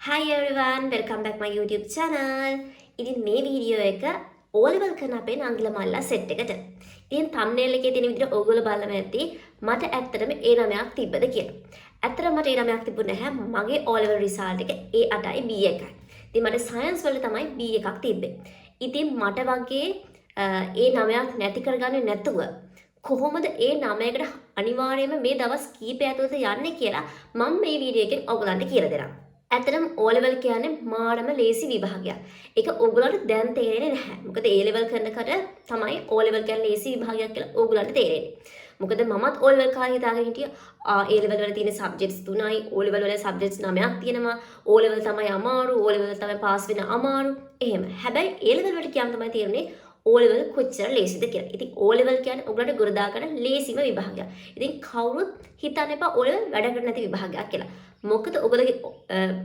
Hi everyone, welcome back my YouTube channel. ඉතින් මේ video එක O level කරන අපේ නංගිල මල්ලා සෙට් එකට. ඉතින් thumbnail එකේ තියෙන විදිහට ඕගොල්ලෝ බලලා ඇති මට ඇත්තටම ඒ නමයක් තිබ්බද කියලා. ඇත්තටම මට ඒ නමයක් තිබුණේ නැහැ. මගේ O level result එක A8යි B1යි. ඉතින් මට science වල තමයි B එකක් තිබ්බේ. ඉතින් මට වගේ ඒ නමයක් නැති කරගන්නේ නැතුව කොහොමද ඒ නමයකට අනිවාර්යයෙන්ම මේ දවස් කීපය ඇතුළත යන්නේ කියලා මම මේ වීඩියෝ එකෙන් ඔයගලන්ට කියලා දෙනවා. ඇත්තටම O level කියන්නේ මාරම ලේසි විභාගයක්. ඒක ඕගොල්ලන්ට දැන් තේරෙන්නේ නැහැ. මොකද A level කරනකොට තමයි O level කියන්නේ ලේසි විභාගයක් කියලා ඕගොල්ලන්ට තේරෙන්නේ. මොකද මමත් O level කාලේ හිතාගෙන හිටියා A level වල තියෙන subjects 3යි, O level වල subjects 9ක් තියෙනවා. O level තමයි අමාරු, O level තමයි pass වෙන අමාරු. එහෙම. හැබැයි A level වලට කියන්න තමයි තේරෙන්නේ O level කොච්චර ලේසිද කියලා. ඉතින් O level කියන්නේ ඔයගලට ගොඩ ගන්න ලේසිම විභාගයක්. ඉතින් කවුරුත් හිතන්න එපා O level වැඩ කරන්නේ නැති විභාගයක් කියලා. මොකද ඔයගලගේ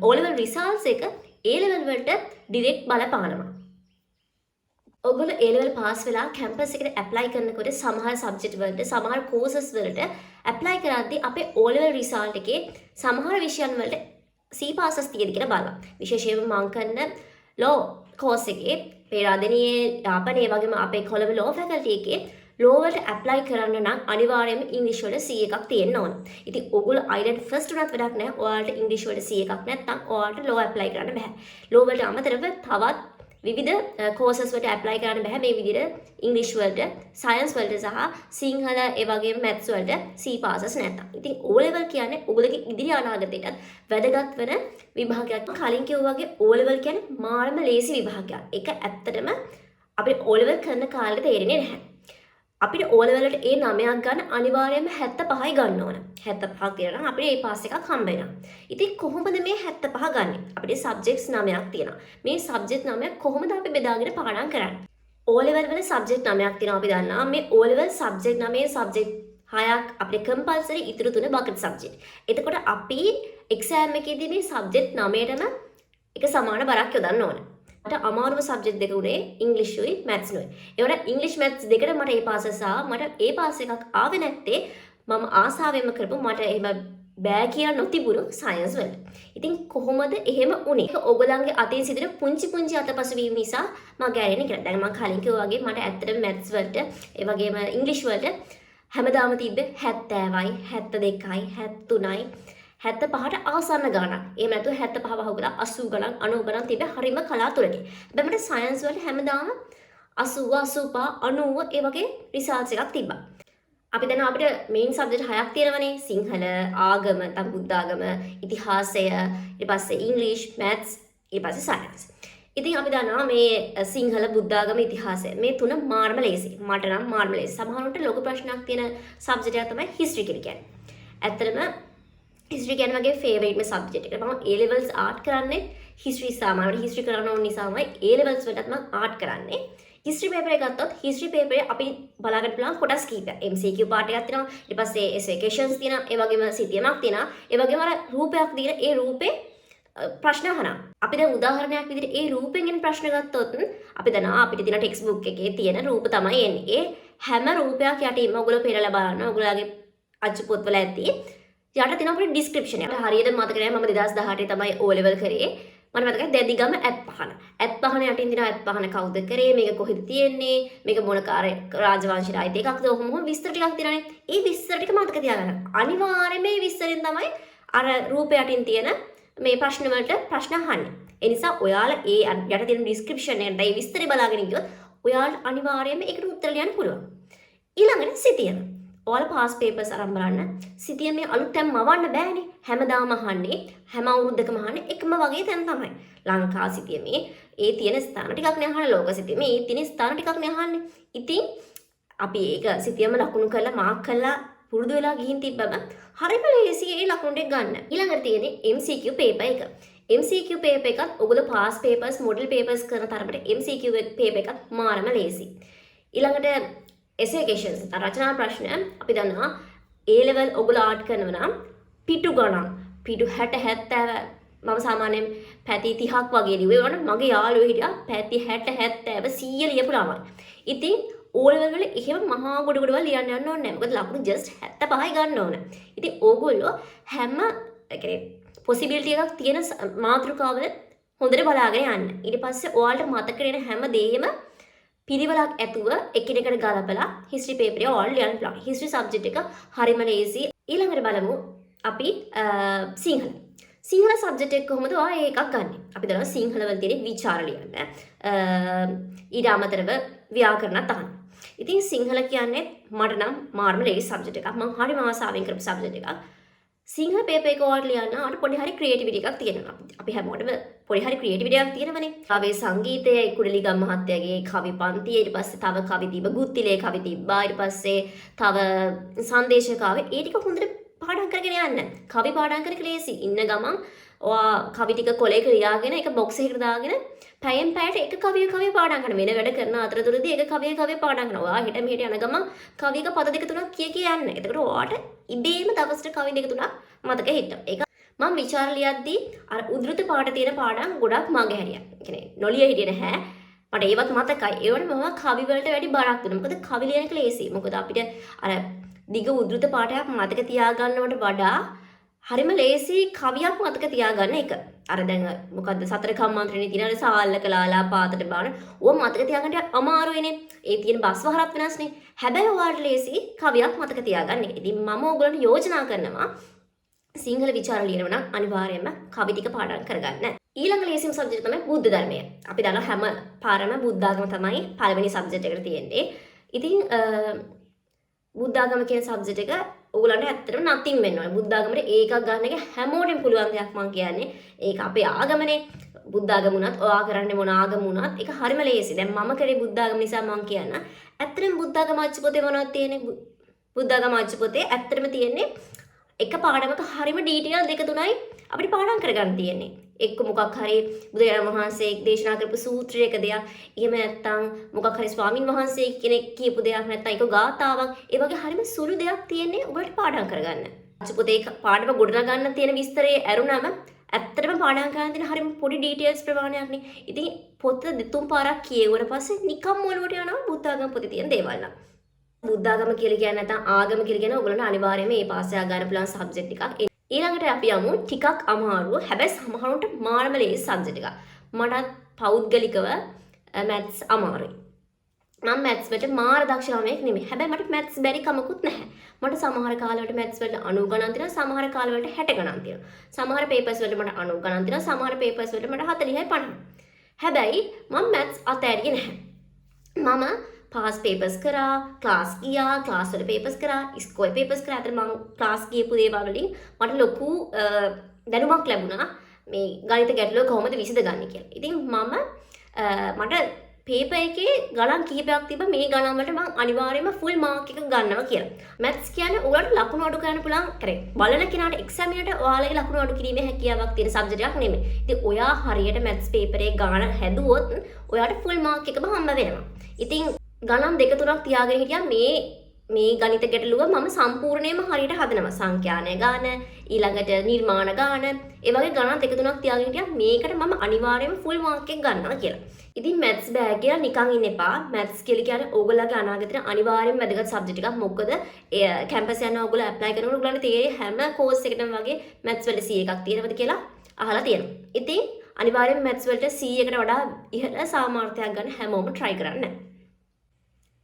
O level results එක A level වලට direct බලපානවා. ඔයගොල්ලෝ A level pass වෙලා campus එකට apply කරනකොට සමහර subject වලට සමහර courses වලට apply කරද්දී අපේ O level result එකේ සමහර විෂයන් වලට C passes තියෙද කියලා බලන්න. විශේෂයෙන්ම මම කරන law course එකේ පේරාදෙනියේ යාපනයේ වගේම අපේ කොළඹ law faculty එකේ law වලට apply කරන්න නම් අනිවාර්යයෙන්ම English වල C එකක් තියෙන්න ඕන. ඉතින් ඔයගොල්ලෝ IELTS first උනත් වැඩක් නැහැ. ඔයාලට English වල C එකක් නැත්නම් ඔයාලට law apply කරන්න බෑ. law වලට අමතරව තවත් විවිධ courses වලට apply කරන්න බෑ මේ විදිහට English වලට, science වලට සහ සිංහල ඒ වගේම maths වලට C passes නැත්තම්. ඉතින් O level කියන්නේ ඔයගොල්ලෝගේ ඉදිරි අනාගතයටත් වැදගත් වෙන විභාගයක්. කලින් කිව්වා වගේ O level කියන්නේ මාරම ලේසි විභාගයක්. ඒක ඇත්තටම අපිට O level කරන කාලේ තේරෙන්නේ නැහැ. අපිට O level වලට ඒ 9ක් ගන්න අනිවාර්යයෙන්ම 75යි ගන්න ඕන. 75ක් තියෙනවා නම් අපිට ඒ පාස් එකක් හම්බ වෙනවා. ඉතින් කොහොමද මේ 75 ගන්නෙ? අපිට subjects 9ක් තියෙනවා. මේ subject 9 කොහොමද අපි බෙදාගෙන පාඩම් කරන්නේ? O level වල subject 9ක් තියෙනවා අපි දන්නවා. මේ O level subject 9 subject 6ක් අපිට compulsory ඉතුරු 3 bucket subject. එතකොට අපි exam එකේදී මේ subject 9ටම එක සමාන බරක් යොදන්න ඕන. මට අමාරුම සබ්ජෙක්ට් දෙක උනේ ඉංග්‍රීසි උයි මැත්ස් නුයි. ඒවට ඉංග්‍රීසි මැත්ස් දෙකට මට ඒ පාසස් ආවා. මට ඒ පාස් එකක් ආවේ නැත්තේ මම ආසාවෙන්ම කරපු මට එහෙම බෑ කියලා නොතිබුණු සයන්ස් වලට. ඉතින් කොහොමද එහෙම උනේ? ඒක ඔයගොල්ලන්ගේ අතින් සිදුන පුංචි අතපසුවීම නිසා මම ගෑරෙන්නේ කියලා. දැන් මම කලින් කිව්වා වගේ මට ඇත්තටම මැත්ස් වලට ඒ වගේම ඉංග්‍රීසි වලට හැමදාම තිබ්බේ 70යි 72යි 73යි 75ට ආසන්න ගණන්. එහෙම නැතුව 75 වහුගලා 80 ගණන් 90 ගණන් තිබ්බ හරිම කලාතුරකින්. හැබැයි මට සයන්ස් වල හැමදාම 80 85 90 ඒ වගේ රිසල්ට්ස් එකක් තිබ්බා. අපි දන්නවා අපිට මේන් සබ්ජෙක්ට් 6ක් තියෙනවනේ. සිංහල, ආගම, නැත්නම් බුද්ධ ආගම, ඉතිහාසය, ඊට පස්සේ ඉංග්‍රීසි, මැත්ස්, ඊට පස්සේ සයන්ස්. ඉතින් අපි දන්නවා මේ සිංහල, බුද්ධ ආගම, ඉතිහාසය මේ තුන මාර්ම ලේසි. මට නම් මාර්ම ලේසි. සමහරවිට ලොකු ප්‍රශ්නයක් තියෙන සබ්ජෙක්ට් එකක් තමයි හිස්ටරි කියලා කියන්නේ. ඇත්තටම හිස්ටරි කියන්නේ මගේ ෆේවරිට්ම සබ්ජෙක්ට් එක. මම A levels ආර්ට් කරන්නේ හිස්ටරි සාමාන්‍යයෙන් හිස්ටරි කරන්න ඕන නිසාමයි A levels වලටත් මම ආර්ට් කරන්නේ. හිස්ටරි පේපර් එක ගත්තොත් හිස්ටරි පේපරේ අපි බලාගන්න පුළුවන් කොටස් කීපයක්. MCQ පාර්ට් එකක් තියෙනවා. ඊට පස්සේ essay questions තියෙනවා. ඒ වගේම සිතියමක් තියෙනවා. ඒ වගේම අර රූපයක් දීලා ඒ රූපේ ප්‍රශ්න අහනවා. අපි දැන් උදාහරණයක් විදිහට ඒ රූපෙන් එන ප්‍රශ්න ගත්තොත් අපි දන්නවා අපිට තියෙන ටෙක්ස්ට් බුක් එකේ තියෙන රූප තමයි එන්නේ. ඒ හැම රූපයක් යටින්ම ඔයගොල්ලෝ පෙරලා බලන්න. ඔයගොල්ලෝගේ අච්චු පොත්වල ඇති යට තියෙනවා අපේ ඩිස්ක්‍රිප්ෂන් එක. හරියට මතක නැහැ මම 2018 තමයි O level කරේ. මට මතකයි දෙදිගම ඇත් පහන. ඇත් පහන යටින් දින ඇත් පහන කවුද කරේ? මේක කොහෙද තියෙන්නේ? මේක මොන රාජවංශයට අයිති එකක්ද? ඔහොම විස්තර ටිකක් තියෙනනේ. ඒ විස්තර ටික මතක තියාගන්න. අනිවාර්යයෙන් මේ විස්තරින් තමයි අර රූපය යටින් තියෙන මේ ප්‍රශ්න වලට ප්‍රශ්න අහන්නේ. ඒ නිසා ඔයාලා ඒ යට තියෙන ඩිස්ක්‍රිප්ෂන් එකට ඒ විස්තරය බලාගෙන ගියොත් ඔයාලට අනිවාර්යයෙන්ම ඒකට උත්තර ලියන්න පුළුවන්. ඊළඟට සිතියම ඔයාලා පාස් පේපර්ස් අරන් බලන්න. සිතිය මේ අලුතෙන් මවන්න බෑනේ. හැමදාම අහන්නේ හැම අවුරුද්දකම අහන්නේ එකම වගේ තැන් තමයි. ලංකා සිතිය මේ ඒ තියෙන ස්ථාන ටිකක් නේ අහන්නේ. ලෝක සිතිය මේ ඒ තියෙන ස්ථාන ටිකක් නේ අහන්නේ. ඉතින් අපි ඒක සිතියම ලකුණු කරලා මාක් කරලා පුරුදු වෙලා ගිහින් තිබ්බම හරිම ලේසි ඒ ලකුණු ටික ගන්න. ඊළඟට තියෙන්නේ MCQ paper එක. MCQ paper එකත් ඔයගොල්ලෝ පාස් papers model papers කරන තරමට MCQ paper එකත් මාරම ලේසි. ඊළඟට essay questions රචනා ප්‍රශ්න අපි දන්නවා A level ඔයගොල්ලෝ ආර්ට් කරනවා නම් පිටු ගණන් පිටු 60 70 මම සාමාන්‍යයෙන් පැති 30ක් වගේ ලියුවේ වුණා. මගේ යාළුවෝ හිටියා පැති 60 70 100 ලියපු ළමයි. ඉතින් O level වල එහෙම මහා ගොඩ ගොඩවල් ලියන්න යන්න ඕනේ නැහැ. මොකද ලකුණු just 75යි ගන්න ඕන. ඉතින් ඕගොල්ලෝ හැම ඒ කියන්නේ possibility එකක් තියෙන මාතෘකාවල හොඳට බලාගෙන යන්න. ඊට පස්සේ ඔයාලට මතක වෙන හැම දෙයක්ම පිළිවෙලක් ඇතුව එකිනෙකට ගලපලා history paper එක ඔයාලට ලියන්න පුළුවන්. history subject එක හරිම ලේසි. ඊළඟට බලමු අපි සිංහල. සිංහල subject එක කොහොමද ඔයා එකක් ගන්නෙ? අපි දන්නවා සිංහල වල තියෙන විචාර ලියන්න. ඊට අමතරව ව්‍යාකරණත් අහන්න. ඉතින් සිංහල කියන්නේ මට නම් මාර්ම ලේසි subject එකක්. මම හරිම ආසාවෙන් කරපු subject එකක්. සිංහල පේපර් එක ඔයාලට ලියන්න අර පොඩි හරි ක්‍රියේටිවිටි එකක් තියෙනවා. අපි හැමෝටම පොඩි හරි ක්‍රියේටිවිටි එකක් තියෙනවනේ. කවි සංගීතය කුඩලිගම් මහත්තයාගේ කවි පන්තිය, ඊට පස්සේ තව කවි තිබ්බ ගුත්තිලේ කවි තිබ්බා, ඊට පස්සේ තව සංදේශ කවි. ඒ ටික හොඳට පාඩම් කරගෙන යන්න. කවි පාඩම් කරක ලේසි. ඉන්න ගමන් ඔයා කවි ටික කොලයක ලියාගෙන ඒක බොක්ස් එකකට දාගෙන පැයෙන් පැයට එක කවිය පාඩම් කරන. වෙන වැඩ කරන අතරතුරදී එක කවිය පාඩම් කරනවා. ඔයා හිට මෙහෙට යන ගමන් කවියක පද දෙක තුනක් කිය යන්න. එතකොට ඔයාට ඉබේම දවසට කවි දෙක තුනක් මතක හිටිනවා. ඒක මම විචාර ලියද්දී අර උද්ෘත පාඩ තියෙන පාඩම් ගොඩක් මගේ හැරියා. ඒ කියන්නේ නොලිය හිටියේ නැහැ. මට ඒවත් මතකයි. ඒවට මම කවි වලට වැඩි බරක් දුන්නා. මොකද කවි ලියන එක ලේසි. මොකද අපිට අර දිග උද්ෘත පාඩයක් මතක තියාගන්නවට වඩා හරිම ලේසි කවියක් මතක තියාගන්න එක. අර දැන් මොකද්ද සතර කම්මන්ත්‍රණේ තියෙන සාල්ලක ලාලා පාතට බාන ඕව මතක තියාගන්න අමාරුයිනේ. ඒ තියෙන බස් වහරත් වෙනස්නේ. හැබැයි ඔයාලට ලේසි කවියක් මතක තියාගන්න. ඉතින් මම ඕගොල්ලන්ට යෝජනා කරනවා සිංහල විචාර ලියනවා නම් අනිවාර්යයෙන්ම කවි ටික පාඩම් කරගන්න. ඊළඟ ලේසිම සබ්ජෙක්ට් තමයි බුද්ධ ධර්මය. අපි දන්නවා හැම පාරම බුද්ධාගම තමයි පළවෙනි සබ්ජෙක්ට් එකට තියෙන්නේ. ඉතින් බුද්ධාගම කියන සබ්ජෙක්ට් එක ඕගොල්ලන්ට ඇත්තටම නතින් වෙන්න ඕනේ. බුද්ධාගමට ඒකක් ගන්න එක හැමෝටම පුළුවන් දෙයක් මම කියන්නේ. ඒක අපේ ආගමනේ. බුද්ධාගම උනත් ඔයා කරන්නේ මොන ආගම උනත් ඒක හරිම ලේසි. දැන් මම කරේ බුද්ධාගම නිසා මම කියන්න. ඇත්තටම බුද්ධාගම අච්චුපොතේ මොනවද තියෙන්නේ? බුද්ධාගම අච්චුපොතේ ඇත්තටම තියෙන්නේ එක පාඩමක හරිම ඩීටේල් දෙක තුනයි අපිට පාඩම් කරගන්න තියෙන්නේ. එක්ක මොකක් හරි බුදුරජාණන් වහන්සේ දේශනා කරපු සූත්‍රයක දෙයක්, එහෙම නැත්නම් මොකක් හරි ස්වාමින් වහන්සේ කෙනෙක් කියපු දෙයක්, නැත්නම් ඒක ගාථාවක්, ඒ වගේ හරිම සුළු දෙයක් තියෙන්නේ ඔබට පාඩම් කරගන්න. අච්චුපොතේ පාඩම ගොඩනගන්න තියෙන විස්තරේ ඇරුණාම ඇත්තටම පාඩම් කරන්න තියෙන හරිම පොඩි ඩීටේල්ස් ප්‍රමාණයක්නේ. ඉතින් පොත දෙතුන් පාරක් කියවුවට පස්සේ නිකම් ඔලුවට යනවා බුද්ධාගම පොතේ තියෙන දේවල් නම්. බුද්ධාගම කියලා කියන්නේ නැත්නම් ආගම කියලා කියන ඕගොල්ලන්ට අනිවාර්යයෙන්ම මේ පාස්සේ ගන්න පුළුවන් සබ්ජෙක්ට් එකක්. ඊළඟට අපි යමු ටිකක් අමාරුව හැබැයි සමහරවිට මාරම ලේසි සබ්ජෙක්ට් එකක්. මටත් පෞද්ගලිකව මැත්ස් අමාරුයි. මම මැත්ස් වලට මාර දක්ෂ ළමයෙක් නෙමෙයි. හැබැයි මට මැත්ස් බැරි කමකුත් නැහැ. මට සමහර කාලවලට මැත්ස් වලට 90 ගණන් තියෙනවා, සමහර කාලවලට 60 ගණන් තියෙනවා. සමහර පේපර්ස් වලට මට 90 ගණන් තියෙනවා, සමහර පේපර්ස් වලට මට 40යි 50. හැබැයි මම මැත්ස් අතෑරියේ නැහැ. මම පාස් පේපර්ස් කරා, ක්ලාස් ගියා, ක්ලාස් වල පේපර්ස් කරා, ඉස්කෝලේ පේපර්ස් කරා. අතන මම ක්ලාස් ගියපු දේවල් වලින් මට ලොකු දැනුමක් ලැබුණා මේ ගණිත ගැටලුව කොහොමද විසඳගන්නේ කියලා. ඉතින් මට පේපර් එකේ ගණන් කිහිපයක් තිබ්බා මේ ගණන් වලට මම අනිවාර්යයෙන්ම ෆුල් මාක් එක ගන්නවා කියලා. මැත්ස් කියන්නේ ඔයාලට ලකුණු අඩු කරන්න පුළුවන් කරේ. බලන කෙනාට එක්සෑම් එකට ඔයාලගේ ලකුණු අඩු කිරීමේ හැකියාවක් තියෙන සබ්ජෙක්ට් එකක් නෙමෙයි. ඉතින් ඔයා හරියට මැත්ස් පේපර් එකේ ගණන් හැදුවොත් ඔයාට ෆුල් මාක් එකම හම්බ වෙනවා. ඉතින් ගණන් දෙක තුනක් තියාගෙන හිටියා මේ ගණිත ගැටලුව මම සම්පූර්ණයෙන්ම හරියට හදනවා. සංඛ්‍යාන ගාන, ඊළඟට නිර්මාණ ගාන, ඒ වගේ ගණන් දෙක තුනක් තියාගෙන හිටියා මේකට මම අනිවාර්යයෙන්ම ෆුල් මාක් එක ගන්නවා කියලා. ඉතින් මැත්ස් බෑ කියලා නිකන් ඉන්න එපා. මැත්ස් කියලා කියන්නේ ඕගොල්ලෝගේ අනාගතේ අනිවාර්යයෙන්ම වැදගත් සබ්ජෙක්ට් එකක්. මොකද කැම්පස් යන ඕගොල්ලෝ ඇප්ලයි කරනකොට ඕගොල්ලන්ට තේරෙයි හැම කෝස් එකකටම වගේ මැත්ස් වල C එකක් තියෙනවද කියලා අහලා තියෙනවා. ඉතින් අනිවාර්යයෙන්ම මැත්ස් වලට C එකට වඩා ඉහළ සාමර්ථ්‍යයක් ගන්න හැමෝම try කරන්න.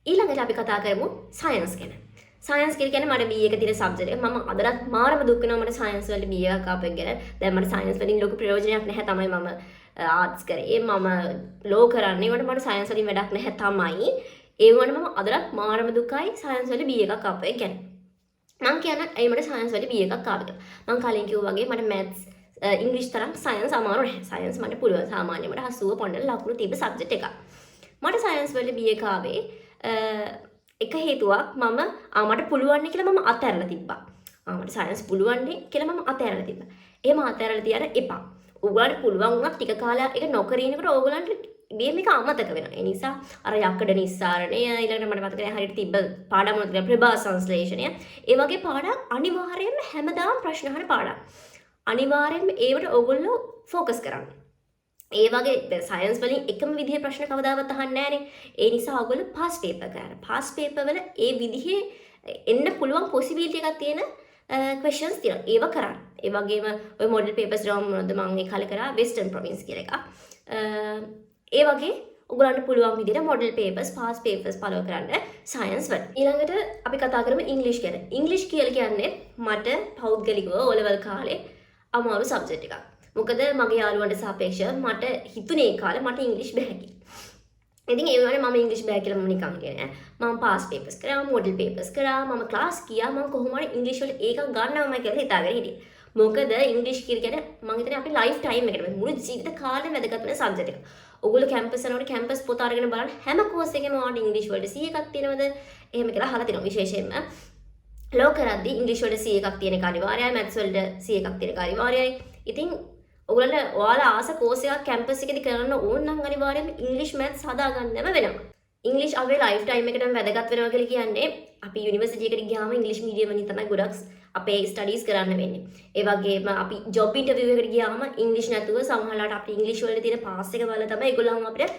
ඊළඟට අපි කතා කරමු සයන්ස් ගැන. සයන්ස් කියන්නේ මට B එක තියෙන සබ්ජෙක්ට් එක. මම අදටත් මාරම දුක් වෙනවා මට සයන්ස් වලට B එකක් ආපු එක ගැන. දැන් මට සයන්ස් වලින් ලොකු ප්‍රයෝජනයක් නැහැ තමයි මම ආර්ට්ස් කරේ. මම ලෝ කරන්නේ. ඒකට මට සයන්ස් වලින් වැඩක් නැහැ තමයි. ඒ වුණාට මම අදටත් මාරම දුකයි සයන්ස් වල B එකක් ආපු එක ගැන. මම කියන්නේ ඇයි මට සයන්ස් වල B එකක් ආවේ කියලා. මම කලින් කිව්වා වගේ මට මැත්ස් ඉංග්‍රීසි තරම් සයන්ස් අමාරු නැහැ. සයන්ස් මට පුළුවන්. සාමාන්‍යයෙන් මට 80 පොඩ්ඩක් ලකුණු තිබ්බ සබ්ජෙක්ට් එකක්. මට සයන්ස් වල B එක ආවේ එක හේතුවක් මට පුළුවන් කියලා මම අතහැරලා තිබ්බා. මට සයන්ස් පුළුවන් කියලා මම අතහැරලා තිබ්බා. එහෙම අතහැරලා තියන්න එපා. ඔයගොල්ලන්ට පුළුවන් වුණත් ටික කාලයක් ඒක නොකර ඉන්නකොට ඔයගොල්ලන්ට මේක අමතක වෙනවා. ඒ නිසා අර යකඩ නිස්සාරණය ඊළඟට මට මතක නැහැ හරියට තිබ්බ පාඩම් වල තිබ්බ ප්‍රභා සංශ්ලේෂණය. ඒ වගේ පාඩම් අනිවාර්යයෙන්ම හැමදාම ප්‍රශ්න අහන පාඩම්. අනිවාර්යයෙන්ම ඒවට ඔයගොල්ලෝ ફોකස් කරන්න. ඒ වගේ සයන්ස් වලින් එකම විදිහේ ප්‍රශ්න කවදාවත් අහන්නේ නැහනේ. ඒ නිසා ඔයගොල්ලෝ පාස් පේපර් කරන්න. පාස් පේපර් වල ඒ විදිහේ එන්න පුළුවන් පොසිබිලිටි එකක් තියෙන questions තියෙනවා. ඒව කරන්න. ඒ වගේම ඔය model papers මොනවද මම ඒ කාලේ කරා western province කියලා එකක්. ඒ වගේ ඔයගලන්ට පුළුවන් විදිහට model papers past papers follow කරන්න science වල. ඊළඟට අපි කතා කරමු English ගැන. English කියලා කියන්නේ මට පෞද්ගලිකව O level කාලේ අමාරු subject එකක්. මොකද මගේ යාළුවන්ට සාපේක්ෂව මට හිතුනේ ඒ කාලේ මට English බෑ කියලා. ඉතින් ඒ වගේ මම ඉංග්‍රීසි බෑ කියලා මම නිකන් කියන්නේ නෑ. මම පාස් පේපර්ස් කරා, මොඩල් පේපර්ස් කරා, මම ක්ලාස් ගියා, මම කොහොම හරි ඉංග්‍රීසි වල ඒකක් ගන්නවමයි කියලා හිතාගෙන හිටියේ. මොකද ඉංග්‍රීසි කියන්නේ මම හිතන්නේ අපි ලයිෆ් ටයිම් එකට මුළු ජීවිත කාලෙම වැදගත් වෙන සබ්ජෙක්ට් එකක්. ඔයගොල්ලෝ කැම්පස් යනකොට කැම්පස් පොත අරගෙන බලන්න හැම කෝස් එකේම ඔයාලට ඉංග්‍රීසි වලට 100ක් තියෙනවද? එහෙම කියලා අහලා තියෙනවා විශේෂයෙන්ම. ලෝ කරද්දී ඉංග්‍රීසි වලට 100ක් තියෙන එක අනිවාර්යයි, මැත්ස් වලට 100ක් තියෙන එක අනිවාර්යයි. ඉතින් ඔයගොල්ලන්ට ඔයාලා ආස කෝස් එකක් කැම්පස් එකේදී කරන්න ඕන නම් අනිවාර්යයෙන්ම ඉංග්‍රීසි මැත්ස් හදාගන්නම වෙනවා. ඉංග්‍රීසි අපේ ලයිෆ් ටයිම් එකටම වැදගත් වෙනවා කියලා කියන්නේ අපි යුනිවර්සිටි එකට ගියාම ඉංග්‍රීසි මීඩියම් වලින් තමයි ගොඩක් අපේ ස්ටඩීස් කරන්න වෙන්නේ. ඒ වගේම අපි ජොබ් ඉන්ටර්විව් එකකට ගියාම ඉංග්‍රීසි නැතුව සමහරවිට අපි ඉංග්‍රීසි වල තියෙන පාස් එක බලලා තමයි ඒගොල්ලන් අපිට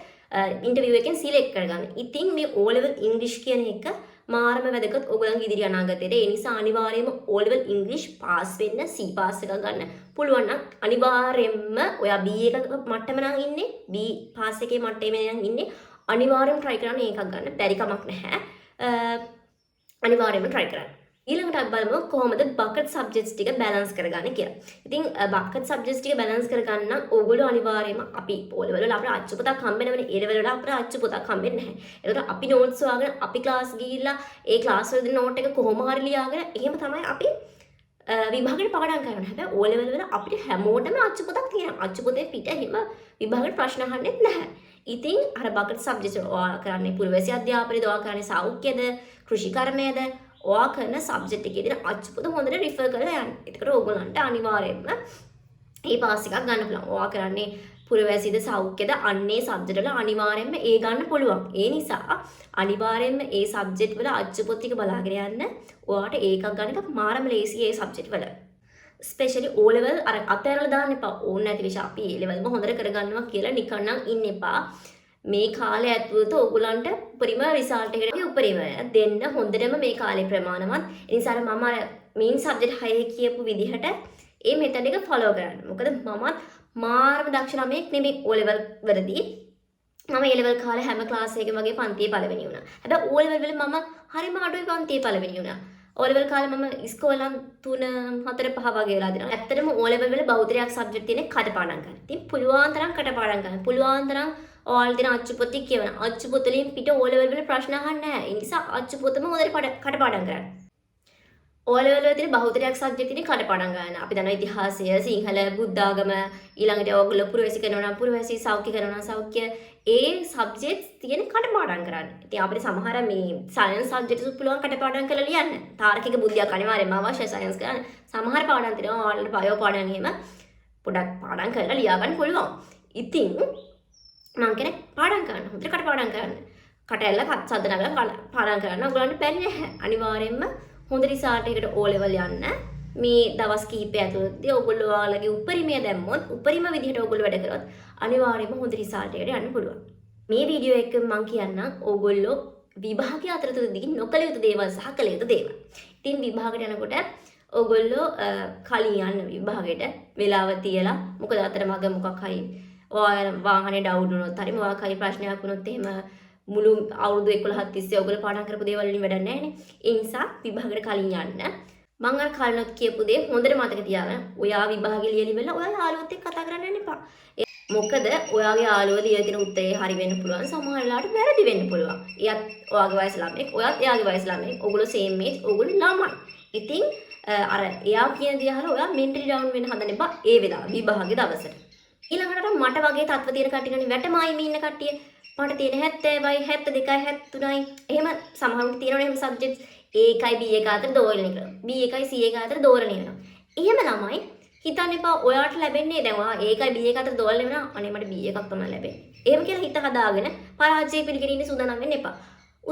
ඉන්ටර්විව් එකෙන් සිලෙක්ට් කරගන්නේ. ඉතින් මේ O level ඉංග්‍රීසි කියන එක මාරම වැදගත් ඔයගොල්ලන්ගේ ඉදිරි අනාගතේට. ඒ නිසා අනිවාර්යයෙන්ම O level ඉංග්‍රීසි පාස් වෙන්න C පාස් එකක් ගන්න පුළුවන් නම් අනිවාර්යයෙන්ම ඔයා B එක මට්ටම නම් ඉන්නේ B පාස් එකේ මට්ටමේ නම් ඉන්නේ අනිවාර්යයෙන්ම try කරන්න ඒකක් ගන්න. බැරි කමක් නැහැ. අනිවාර්යයෙන්ම try කරන්න. ඊළඟට අපි බලමු කොහොමද bucket subjects ටික balance කරගන්නේ කියලා. ඉතින් bucket subjects ටික balance කරගන්න නම් ඕගොල්ලෝ අනිවාර්යයෙන්ම අපි O level වල අපිට අච්චු පොතක් හම්බෙනවනේ. A level වල අපිට අච්චු පොතක් හම්බෙන්නේ නැහැ. ඒකට අපි notes හොයාගෙන අපි class ගිහිල්ලා ඒ class වල දෙන note එක කොහොම හරි ලියාගෙන එහෙම තමයි අපි විභාගෙට පාඩම් කරනවා. හැබැයි O level වල අපිට හැමෝටම අච්චු පොතක් තියෙනවා. අච්චු පොතේ පිට එහෙම විභාගෙට ප්‍රශ්න අහන්නෙත් නැහැ. ඉතින් අර bucket subjects ඔයාලා කරන්නේ පුරවැසි අධ්‍යාපනයේද, ඔයාලා කරන්නේ සෞඛ්‍යද, කෘෂිකර්මයේද, ඔයා කරන සබ්ජෙක්ට් එකේ දෙන අච්චු පොත හොඳට රිෆර් කරලා යන්න. ඒකට ඕගොල්ලන්ට අනිවාර්යයෙන්ම මේ පාස් එකක් ගන්න පුළුවන්. ඔයා කරන්නේ පුරවැසිද සෞඛ්‍යද අන්නේ සබ්ජෙක්ට් වල අනිවාර්යයෙන්ම ඒ ගන්න පුළුවන්. ඒ නිසා අනිවාර්යයෙන්ම ඒ සබ්ජෙක්ට් වල අච්චු පොත් ටික බලාගෙන යන්න. ඔයාට ඒකක් ගන්න එක මාරම ලේසි ඒ සබ්ජෙක්ට් වල. ස්පෙෂලි O level අර අතහැරලා දාන්න එපා. ඕන නැති විෂය අපි A level ම හොඳට කරගන්නවා කියලා නිකන් නම් ඉන්න එපා. මේ කාලය ඇතුළත ඔයගලන්ට උපරිම රිසල්ට් එකකට උපරිම දෙන්න හොඳටම මේ කාලේ ප්‍රමාණවත්. ඒ නිසා මම මේන් සබ්ජෙක්ට් 6 කියපු විදිහට මේ මෙතඩ් එක ෆලෝ කරන්න. මොකද මමත් මාරම දක්ෂ ළමයෙක් නෙමෙයි O level වලදී. මම A level කාලේ හැම ක්ලාස් එකකම වගේ පන්තියේ පළවෙනි වුණා. හැබැයි O level වල මම හරිම අඩුයි පන්තියේ පළවෙනි වුණා. O level කාලේ මම ඉස්කෝලෙන් 3 4 5 වගේ වෙලා දෙනවා. ඇත්තටම O level වල බෞද්ධයක් සබ්ජෙක්ට් තියෙන කටපාඩම් කරන්න. ඉතින් පුළුවන් තරම් කටපාඩම් කරන්න. පුළුවන් තරම් ඔයාලා දෙන අච්චු පොතේ කියවන. අච්චු පොත වලින් පිට O level වල ප්‍රශ්න අහන්නේ නැහැ. ඒ නිසා අච්චු පොතම හොඳට කටපාඩම් කරන්න. O level වල තියෙන බෞද්ධයක් සබ්ජෙක්ට් තියෙන කටපාඩම් ගන්න. අපි දන්නවා ඉතිහාසය, සිංහල, බුද්ධ ආගම, ඊළඟට ඔයගොල්ලෝ පුරවැසි කරනවා නම් පුරවැසි, සෞඛ්‍ය කරනවා නම් සෞඛ්‍ය ඒ සබ්ජෙක්ට්ස් තියෙන කටපාඩම් කරන්න. ඉතින් අපිට සමහර මේ සයන්ස් සබ්ජෙක්ට්ස් පුළුවන් කටපාඩම් කරලා ලියන්න. තාර්කික බුද්ධියක් අනිවාර්යයෙන්ම අවශ්‍යයි සයන්ස් කරන්න. සමහර පාඩම් තියෙනවා ඔයාලට බයෝ පාඩම් එහෙම පොඩක් පාඩම් කරලා ලියා ගන්න පුළුවන්. ඉතින් මම කියන්නේ පාඩම් කරන්න. හොඳට කටපාඩම් කරන්න. කටැල්ල සදනගල පාඩම් කරන්න. ඔයගොල්ලන්ට බැරි නැහැ. අනිවාර්යයෙන්ම හොඳ රිසල්ට් එකකට O level යන්න. මේ දවස් කිහිපය ඇතුළතදී ඔයගොල්ලෝ ඔයාලගේ උපරිමය දැම්මොත් උපරිම විදිහට ඔයගොල්ලෝ වැඩ කරොත් අනිවාර්යයෙන්ම හොඳ රිසල්ට් එකකට යන්න පුළුවන්. මේ වීඩියෝ එක මම කියන්නම් ඔයගොල්ලෝ විභාගය අතරතුරදී නොකළ යුතු දේවල් සහ කළ යුතු දේවල්. ඉතින් විභාගයට යනකොට ඔයගොල්ලෝ කලින් යන්න විභාගයට වෙලාව තියලා මොකද අතරමඟ මොකක් හරි ඔයාලා වාහනේ ඩවුන් වුණොත් හරි මොකක් හරි ප්‍රශ්නයක් වුණොත් එහෙම මුළු අවුරුදු 11ක් තිස්සේ ඔයගොල්ලෝ පාඩම් කරපු දේවල් වලින් වැඩක් නැහැ නේ. ඒ නිසා විභාගයට කලින් යන්න. මම අර කලිනුත් කියපු දේ හොඳට මතක තියාගන්න. ඔයා විභාගෙ ලියලිවල ඔයා යාළුවොත් එක්ක කතා කරන්න යන්න එපා. මොකද ඔයාගේ යාළුවා ලියලා තියෙන උත්තරේ හරි වෙන්න පුළුවන්. සමහර වෙලාවට වැරදි වෙන්න පුළුවන්. එයාත් ඔයාගේ වයස ළමෙක්, ඔයාත් එයාගේ වයස ළමෙක්. ඔයගොල්ලෝ සේම් ඒජ්, ඔයගොල්ලෝ ළමයි. ඉතින් අර එයා කියන දේ අහලා ඔයා මෙන්ටලි ඩවුන් වෙන්න හදන්න එපා ඒ වෙලාව විභාගේ දවසට. ඊළඟට මට වගේ තත්ත්ව තියෙන කට්ටියනේ වැටමායිමේ ඉන්න කට්ටිය මට තියෙන 70යි 72යි 73යි එහෙම සමහරුන්ට තියෙනවනේ එහෙම සබ්ජෙක්ට්ස් ඒකයි B එක අතර දෝලණය කරනවා. B එකයි C එක අතර දෝලණය වෙනවා. එහෙම ළමයි හිතන්න එපා ඔයාට ලැබෙන්නේ දැන් ඔයා ඒකයි B එක අතර දෝලණය වෙනවා. අනේ මට B එකක් තමයි ලැබෙන්නේ. එහෙම කියලා හිත හදාගෙන පරාජය පිළිගෙන ඉන්න සූදානම් වෙන්න එපා.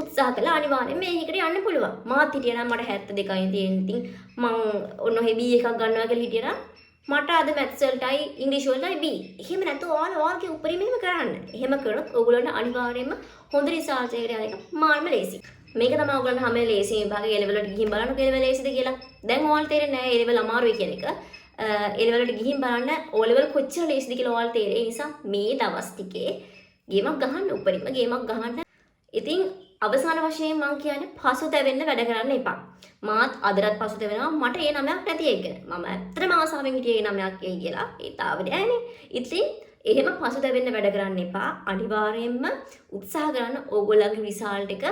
උත්සාහ කළා අනිවාර්යෙන් මේකට යන්න පුළුවන්. මාත් හිටියනම් මට 72යි තියෙන. ඉතින් මං ඔන්න ඔහෙ B එකක් ගන්නවා කියලා හිටියනම් මට අද මැත්ස් වලටයි ඉංග්‍රීසි වලටයි B. එහෙම නැත්නම් ඔයාගේ උපරිමයෙන්ම කරන්න. එහෙම කරොත් ඔයගොල්ලන්ට අනිවාර්යයෙන්ම හොඳ රිසල්ට් එකකට යන එක මාර්ම ලේසි. මේක තමයි ඔයගොල්ලන්ට හැම ලේසියෙන් විභාගයේ A level වලට ගිහින් බලන්න A level ලේසිද කියලා. දැන් ඔයාලට තේරෙන්නේ නැහැ A level අමාරුයි කියන එක. A level වලට ගිහින් බලන්න O level කොච්චර ලේසිද කියලා ඔයාලට තේරෙයි. ඒ නිසා මේ දවස් ටිකේ ගේමක් ගහන්න උපරිම ගේමක් ගහන්න. ඉතින් අවසාන වශයෙන් මම කියන්නේ පසුතැවෙන්න වැඩ කරන්න එපා. මාත් අදටත් පසුතැවෙනවා මට ඒ නමයක් නැති එක ගැන. මම ඇත්තටම ආසාවෙන් හිටියේ ඒ නමයක් එයි කියලා. ඒ තාවද ඇනේ. ඉතින් එහෙම පසුතැවෙන්න වැඩ කරන්න එපා. අනිවාර්යයෙන්ම උත්සාහ කරන්න ඕගොල්ලන්ගේ රිසල්ට් එක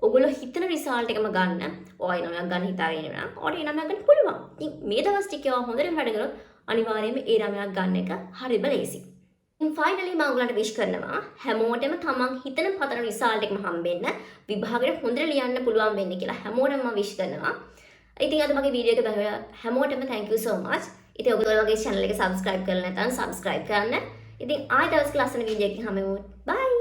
ඔගොල්ලෝ හිතන රිසල්ට් එකම ගන්න. ඔය නමයක් ගන්න හිතාගෙන ඉන්නවා. ඔයාලට ඒ නමයක් ගන්න පුළුවන්. ඉතින් මේ දවස් ටිකේ ඔයා හොඳට වැඩ කරොත් අනිවාර්යයෙන්ම ඒ නමයක් ගන්න එක හරිම ලේසියි. ඉතින් ෆයිනලි මම ඔයගලන්ට විශ් කරනවා හැමෝටම තමන් හිතන පතන රිසල්ට් එකම හම්බෙන්න විභාගෙට හොඳට ලියන්න පුළුවන් වෙන්න කියලා හැමෝටම මම විශ් කරනවා. ඉතින් අද මගේ වීඩියෝ එක බලලා හැමෝටම thank you so much. ඉතින් ඔයගොල්ලෝ මගේ channel එක subscribe කරලා නැත්නම් subscribe කරන්න. ඉතින් ආයෙ දවසක ලස්සන වීඩියෝ එකකින් හම්බෙමු. bye.